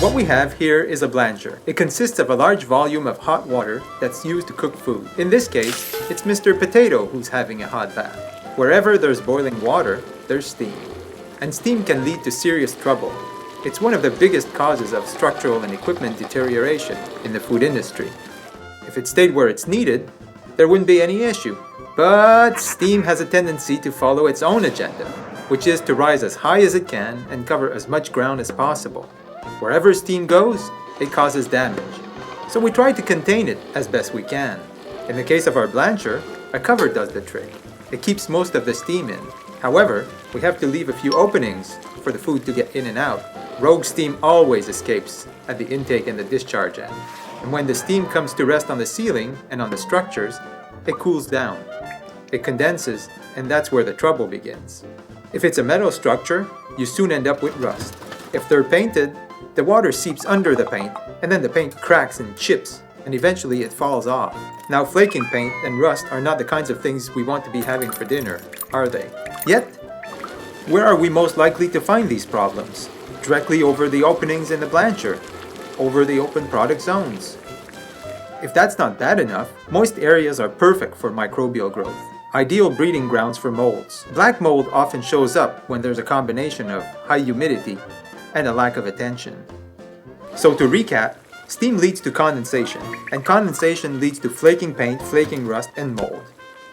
What we have here is a blancher. It consists of a large volume of hot water that's used to cook food. In this case, it's Mr. Potato who's having a hot bath. Wherever there's boiling water, there's steam. And steam can lead to serious trouble. It's one of the biggest causes of structural and equipment deterioration in the food industry. If it stayed where it's needed, there wouldn't be any issue. But steam has a tendency to follow its own agenda, which is to rise as high as it can and cover as much ground as possible. Wherever steam goes, it causes damage. So we try to contain it as best we can. In the case of our blancher, a cover does the trick. It keeps most of the steam in. However, we have to leave a few openings for the food to get in and out. Rogue steam always escapes at the intake and the discharge end. And when the steam comes to rest on the ceiling and on the structures, it cools down. It condenses, and that's where the trouble begins. If it's a metal structure, you soon end up with rust. If they're painted, the water seeps under the paint, and then the paint cracks and chips, and eventually it falls off. Now, flaking paint and rust are not the kinds of things we want to be having for dinner, are they? Yet, where are we most likely to find these problems? Directly over the openings in the blancher, over the open product zones. If that's not bad enough, moist areas are perfect for microbial growth. Ideal breeding grounds for molds. Black mold often shows up when there's a combination of high humidity and a lack of attention. So to recap, steam leads to condensation, and condensation leads to flaking paint, flaking rust, and mold.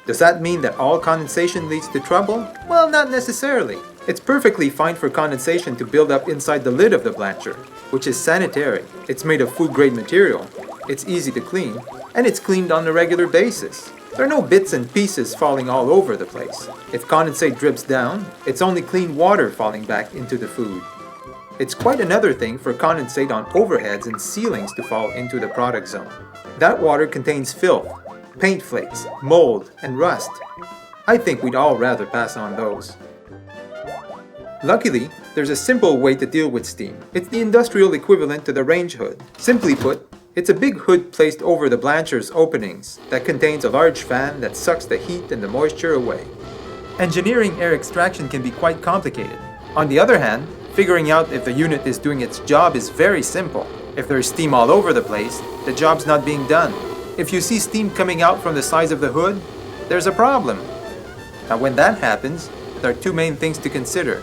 Does that mean that all condensation leads to trouble? Well, not necessarily. It's perfectly fine for condensation to build up inside the lid of the blancher, which is sanitary. It's made of food-grade material, it's easy to clean, and it's cleaned on a regular basis. There are no bits and pieces falling all over the place. If condensate drips down, it's only clean water falling back into the food. It's quite another thing for condensate on overheads and ceilings to fall into the product zone. That water contains filth, paint flakes, mold, and rust. I think we'd all rather pass on those. Luckily, there's a simple way to deal with steam. It's the industrial equivalent to the range hood. Simply put, it's a big hood placed over the blancher's openings that contains a large fan that sucks the heat and the moisture away. Engineering air extraction can be quite complicated. On the other hand, figuring out if the unit is doing its job is very simple. If there's steam all over the place, the job's not being done. If you see steam coming out from the sides of the hood, there's a problem. Now when that happens, there are two main things to consider: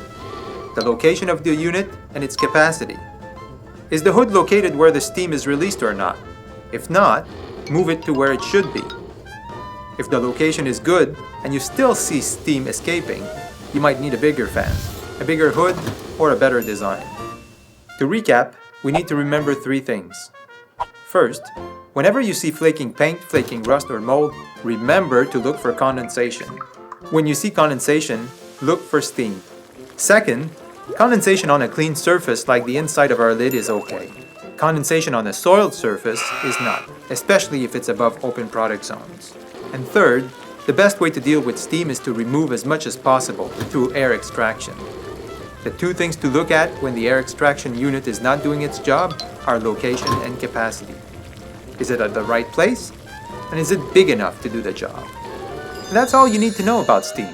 the location of the unit and its capacity. Is the hood located where the steam is released or not? If not, move it to where it should be. If the location is good and you still see steam escaping, you might need a bigger fan, a bigger hood, or a better design. To recap, we need to remember three things. First, whenever you see flaking paint, flaking rust, or mold, remember to look for condensation. When you see condensation, look for steam. Second, condensation on a clean surface like the inside of our lid is okay. Condensation on a soiled surface is not, especially if it's above open product zones. And third, the best way to deal with steam is to remove as much as possible through air extraction. The two things to look at when the air extraction unit is not doing its job are location and capacity. Is it at the right place? And is it big enough to do the job? And that's all you need to know about steam.